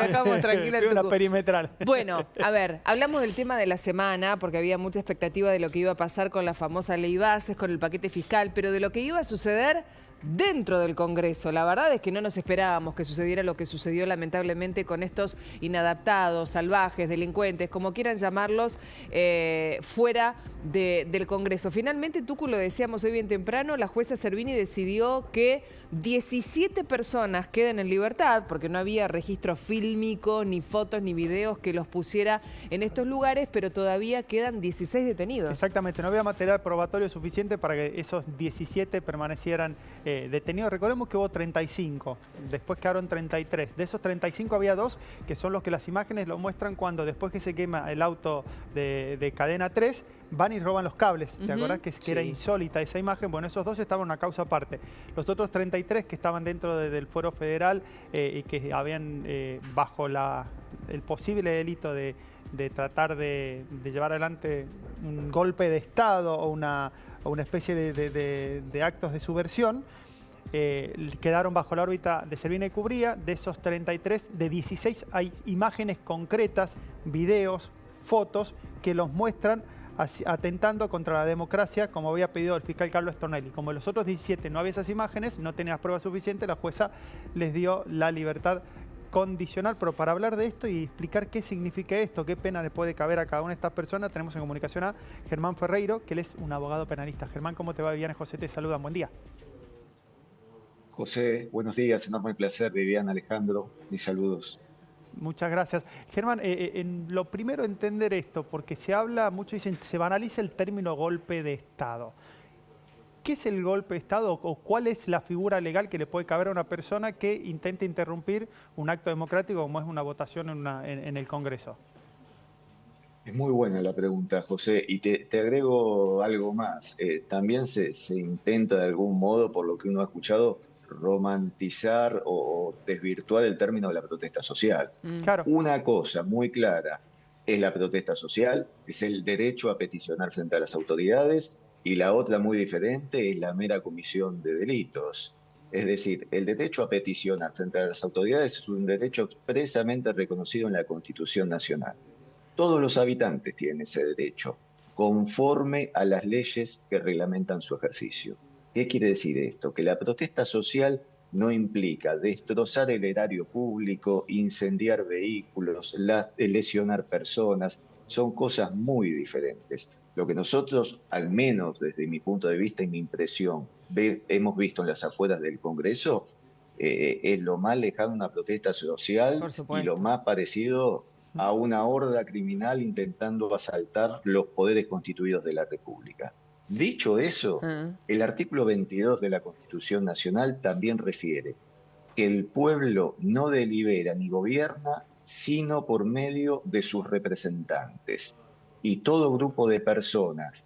dejamos tranquila en una Tucumán. perimetral. Bueno, a ver, hablamos del tema de la semana, porque había mucha expectativa de lo que iba a pasar con la famosa ley bases, con el paquete fiscal, pero de lo que iba a suceder dentro del Congreso. La verdad es que no nos esperábamos que sucediera lo que sucedió lamentablemente con estos inadaptados, salvajes, delincuentes, como quieran llamarlos, fuera del Congreso. Finalmente, Tucu, lo decíamos hoy bien temprano, la jueza Servini decidió que 17 personas queden en libertad, porque no había registro fílmico, ni fotos, ni videos que los pusiera en estos lugares, pero todavía quedan 16 detenidos. Exactamente, no había material probatorio suficiente para que esos 17 permanecieran detenidos. Recordemos que hubo 35, después quedaron 33. De esos 35 había 2 que son los que las imágenes lo muestran cuando después que se quema el auto de Cadena 3, van y roban los cables. ¿Te acordás que era insólita esa imagen? Bueno, esos 2 estaban en una causa aparte. Los otros 33 que estaban dentro del fuero federal y que habían bajo el posible delito de tratar de llevar adelante un golpe de Estado o una especie de actos de subversión, quedaron bajo la órbita de Servini y Cubría. De esos 33, de 16 hay imágenes concretas, videos, fotos que los muestran atentando contra la democracia, como había pedido el fiscal Carlos Stornelli. Como los otros 17 no había esas imágenes, no tenía pruebas suficientes, la jueza les dio la libertad condicional. Pero para hablar de esto y explicar qué significa esto, qué pena le puede caber a cada una de estas personas, tenemos en comunicación a Germán Ferreiro, que él es un abogado penalista. Germán, ¿cómo te va? Viviana y José te saludan. Buen día. José, buenos días, enorme placer. Viviana, Alejandro, mis saludos. Muchas gracias. Germán, lo primero entender esto, porque se habla mucho, dicen, se banaliza el término golpe de Estado. ¿Qué es el golpe de Estado o cuál es la figura legal que le puede caber a una persona que intente interrumpir un acto democrático como es una votación en el Congreso? Es muy buena la pregunta, José, y te agrego algo más. También se intenta de algún modo, por lo que uno ha escuchado, romantizar o desvirtuar el término de la protesta social. Claro. Una cosa muy clara es la protesta social, es el derecho a peticionar frente a las autoridades, y la otra muy diferente es la mera comisión de delitos. Es decir, el derecho a peticionar frente a las autoridades es un derecho expresamente reconocido en la Constitución Nacional. Todos los habitantes tienen ese derecho, conforme a las leyes que reglamentan su ejercicio. ¿Qué quiere decir esto? Que la protesta social no implica destrozar el erario público, incendiar vehículos, lesionar personas. Son cosas muy diferentes. Lo que nosotros, al menos desde mi punto de vista y mi impresión, hemos visto en las afueras del Congreso, es lo más lejano a una protesta social y lo más parecido a una horda criminal intentando asaltar los poderes constituidos de la República. Dicho eso, el artículo 22 de la Constitución Nacional también refiere que el pueblo no delibera ni gobierna, sino por medio de sus representantes. Y todo grupo de personas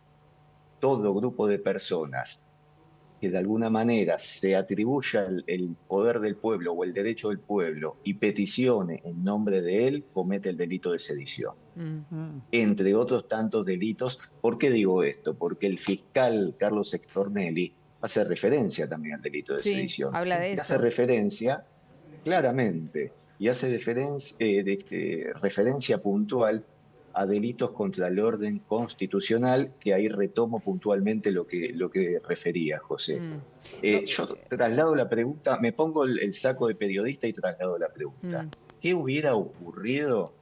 que de alguna manera se atribuya el poder del pueblo o el derecho del pueblo y peticione en nombre de él, comete el delito de sedición. Entre otros tantos delitos. ¿Por qué digo esto? Porque el fiscal Carlos Stornelli hace referencia también al delito de sedición. Habla de eso. Hace referencia claramente y hace referencia puntual a delitos contra el orden constitucional, que ahí retomo puntualmente lo que refería, José. Yo traslado la pregunta, me pongo el saco de periodista y traslado la pregunta. ¿Qué hubiera ocurrido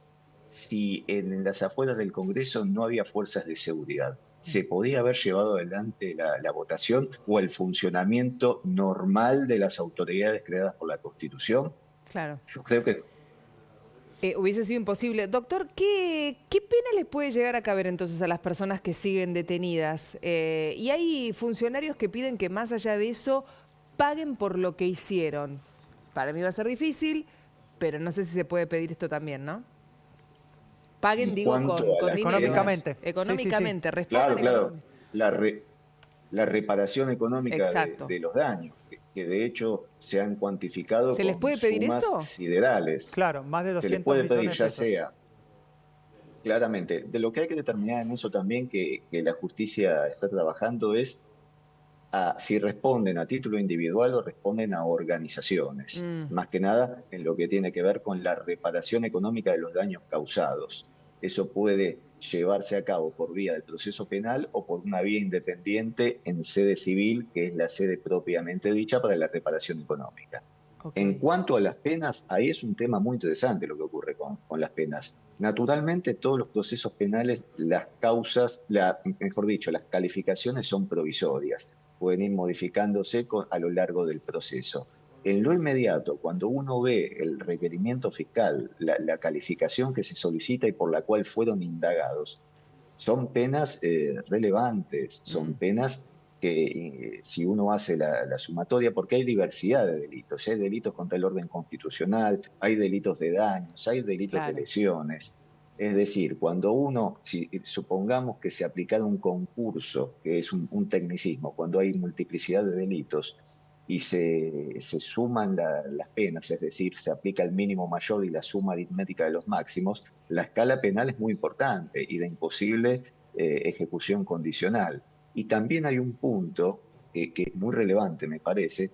si en las afueras del Congreso no había fuerzas de seguridad? ¿Se podía haber llevado adelante la votación o el funcionamiento normal de las autoridades creadas por la Constitución? Claro. Yo creo que hubiese sido imposible. Doctor, ¿qué pena les puede llegar a caber entonces a las personas que siguen detenidas? Y hay funcionarios que piden que más allá de eso paguen por lo que hicieron. Para mí va a ser difícil, pero no sé si se puede pedir esto también, ¿no? Paguen, digo, con dinero. Económicamente. Económicamente, sí. respondan. Claro. La reparación económica de los daños, que de hecho se han cuantificado. ¿Se les puede pedir sumas eso? Siderales. Claro, más de 200 se les puede pedir, millones de ya pesos. sea. Claramente. De lo que hay que determinar en eso también, que la justicia está trabajando, es si responden a título individual o responden a organizaciones, más que nada en lo que tiene que ver con la reparación económica de los daños causados. Eso puede llevarse a cabo por vía del proceso penal o por una vía independiente en sede civil, que es la sede propiamente dicha para la reparación económica. En Ok. cuanto a las penas, ahí es un tema muy interesante lo que ocurre con las penas. Naturalmente, todos los procesos penales, las causas, mejor dicho, las calificaciones son provisorias, pueden ir modificándose a lo largo del proceso. En lo inmediato, cuando uno ve el requerimiento fiscal, la calificación que se solicita y por la cual fueron indagados, son penas relevantes, son Mm, penas que si uno hace la sumatoria, porque hay diversidad de delitos, hay delitos contra el orden constitucional, hay delitos de daños, hay delitos de claro. lesiones. Es decir, cuando uno, si supongamos que se aplicara un concurso, que es un tecnicismo, cuando hay multiplicidad de delitos y se suman las penas, es decir, se aplica el mínimo mayor y la suma aritmética de los máximos, la escala penal es muy importante y de imposible ejecución condicional. Y también hay un punto que es muy relevante, me parece,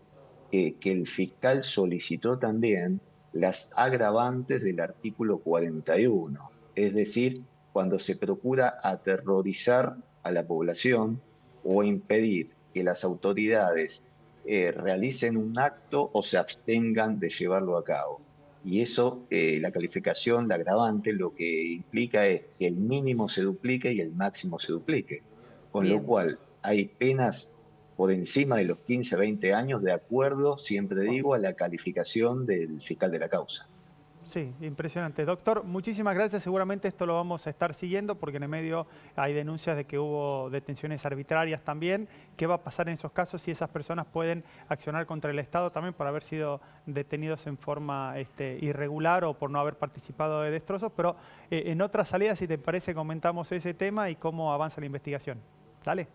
que el fiscal solicitó también las agravantes del artículo 41, es decir, cuando se procura aterrorizar a la población o impedir que las autoridades realicen un acto o se abstengan de llevarlo a cabo. Y eso, la calificación, la agravante, lo que implica es que el mínimo se duplique y el máximo se duplique. Con lo Bien. cual hay penas por encima de los 15, 20 años, de acuerdo, siempre digo, a la calificación del fiscal de la causa. Sí, impresionante. Doctor, muchísimas gracias. Seguramente esto lo vamos a estar siguiendo porque en el medio hay denuncias de que hubo detenciones arbitrarias también. ¿Qué va a pasar en esos casos si esas personas pueden accionar contra el Estado también por haber sido detenidos en forma irregular o por no haber participado de destrozos? Pero en otra salida, si te parece, comentamos ese tema y cómo avanza la investigación. Dale.